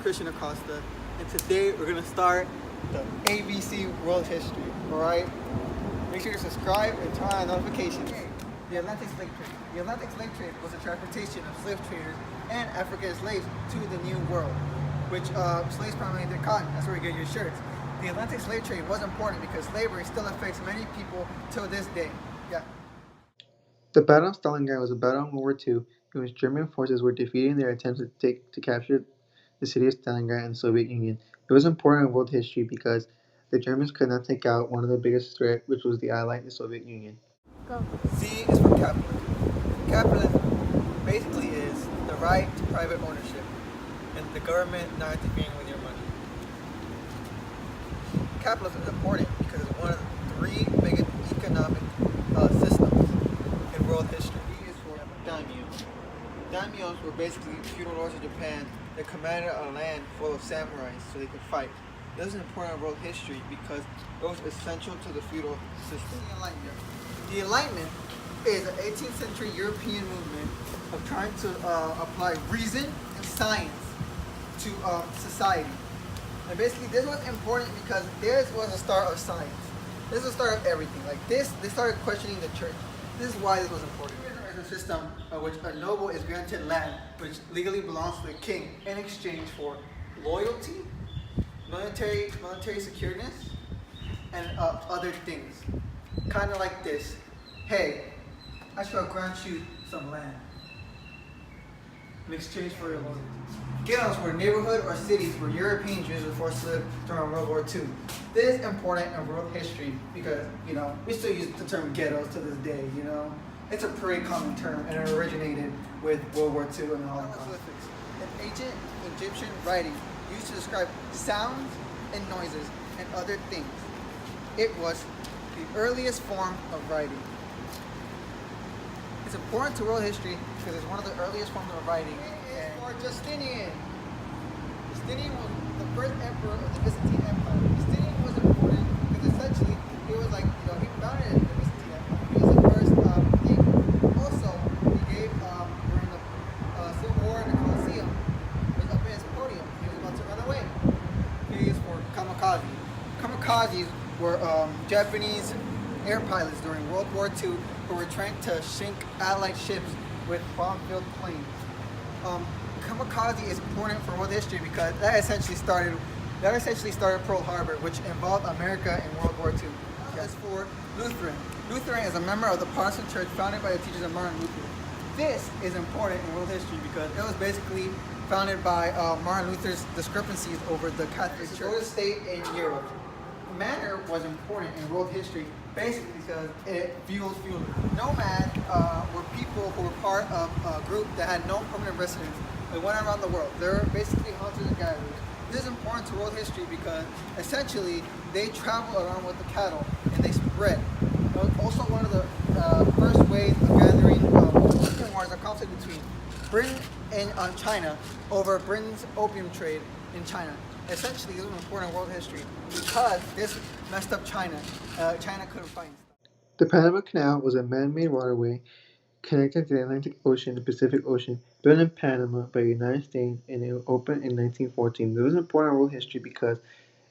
Christian Acosta, and today we're gonna start the ABC World History. All right, make sure you subscribe and turn on notifications. The Atlantic Slave Trade. The Atlantic Slave Trade was the transportation of slave traders and African slaves to the New World, which slaves primarily did cotton. That's where you get your shirts. The Atlantic Slave Trade was important because slavery still affects many people till this day. Yeah. The Battle of Stalingrad was a battle in World War II in which German forces were defeating their attempts to capture the city of Stalingrad in the Soviet Union. It was important in world history because the Germans could not take out one of the biggest threats, which was the Allied, the Soviet Union. Go. C is for capitalism. Capitalism basically is the right to private ownership and the government not interfering with your money. Capitalism is important because it's one of the three biggest economic systems in world history. D is for daimyo. Daimyos were basically feudal lords of Japan that commanded a land full of samurais so they could fight. This is important in world history because it was essential to the feudal system. The Enlightenment. The Enlightenment is an 18th century European movement of trying to apply reason and science to society. And basically this was important because this was the start of science. This is the start of everything. Like this, they started questioning the church. This is why this was important. There is a system in which a noble is granted land which legally belongs to the king in exchange for loyalty, military secureness, and other things. Kind of like this. Hey, I shall grant you some land in exchange for your loyalty. Ghettos were neighborhood or cities where European Jews were forced to live during World War II. This is important in world history because, we still use the term ghettos to this day, It's a pretty common term and it originated with World War II and the Holocaust. An ancient Egyptian writing used to describe sounds and noises and other things. It was the earliest form of writing. It's important to world history because it's one of the earliest forms of writing. For Justinian. Justinian was the first emperor of the Byzantine Empire. Justinian was important because essentially he was like, he founded the Byzantine Empire. He was the first king. Also, he gave, during the Civil War in the Colosseum, he was up in his podium. He was about to run away. He is for kamikaze. Kamikazes were Japanese air pilots during World War II who were trying to sink Allied ships with bomb-filled planes. Kamikaze is important for world history because that essentially started Pearl Harbor, which involved America in World War II. As for Lutheran. Lutheran is a member of the Protestant church founded by the teachers of Martin Luther. This is important in world history because it was basically founded by Martin Luther's discrepancies over the Catholic Church. It's a state in Europe. Manor was important in world history basically because it fueled feudalism. Nomads were people who were part of a group that had no permanent residence. They went around the world. They were basically hunters and gatherers. This is important to world history because essentially they traveled around with the cattle and they spread. It was also one of the first ways of gathering opium wars, a conflict between Britain and China over Britain's opium trade in China. Essentially, this was important in world history because this messed up China. China couldn't find stuff. The Panama Canal was a man-made waterway connecting to the Atlantic Ocean and the Pacific Ocean, built in Panama by the United States, and it opened in 1914. It was important in world history because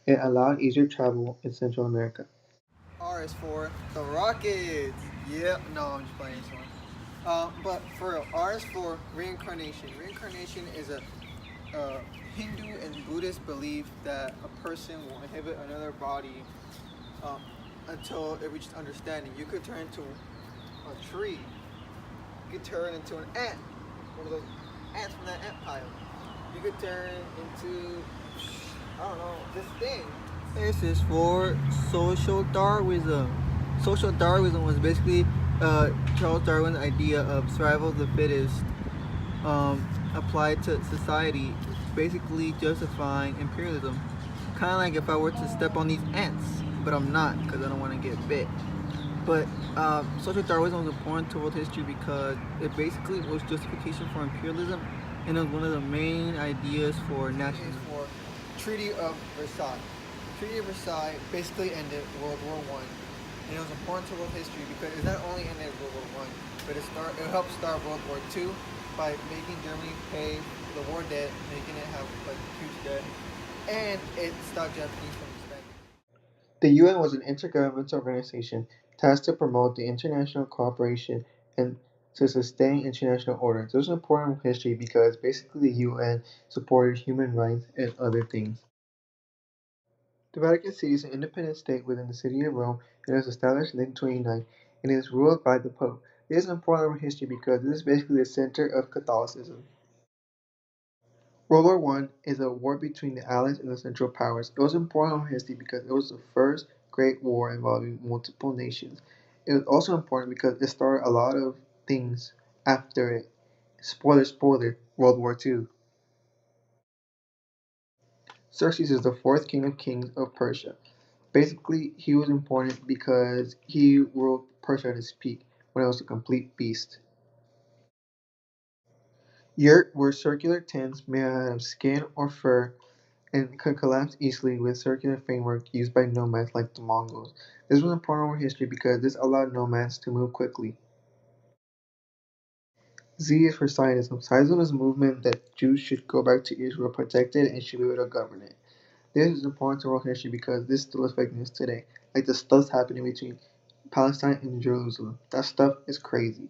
it allowed easier travel in Central America. R is for the Rockets. Yeah, no, I'm just playing this one. But for real, R is for reincarnation. Reincarnation is a Hindu and Buddhist belief that a person will inhabit another body until it reaches understanding. You could turn into a tree. You could turn into an ant, one of those ants from that ant pile. You could turn into, I don't know, this thing. This is for social Darwinism. Social Darwinism was basically Charles Darwin's idea of survival of the fittest applied to society, basically justifying imperialism. Kind of like if I were to step on these ants, but I'm not because I don't want to get bit. But social Darwinism was important to world history because it basically was justification for imperialism, and it was one of the main ideas for nationalism. For Treaty of Versailles. The Treaty of Versailles basically ended World War I, and it was important to world history because it not only ended World War I, but it helped start World War II by making Germany pay the war debt, making it have like and it stopped Japanese from expanding. The UN was an intergovernmental organization tasked to promote the international cooperation and to sustain international order. This was important history because basically the UN supported human rights and other things. The Vatican City is an independent state within the City of Rome and was established in 1929 and is ruled by the Pope. This is important history because this is basically the center of Catholicism. World War One is a war between the Allies and the Central Powers. It was important history because it was the first great war involving multiple nations. It was also important because it started a lot of things after it. Spoiler, spoiler, World War Two. Xerxes is the fourth king of kings of Persia. Basically, he was important because he ruled Persia at its peak when it was a complete beast. Yurt were circular tents made out of skin or fur and could collapse easily with circular framework used by nomads like the Mongols. This was important over history because this allowed nomads to move quickly. Z is for Zionism. Zionism is a movement that Jews should go back to Israel protected and should be able to govern it. This is important to world history because this still affects us today. Like the stuff happening between Palestine and Jerusalem. That stuff is crazy.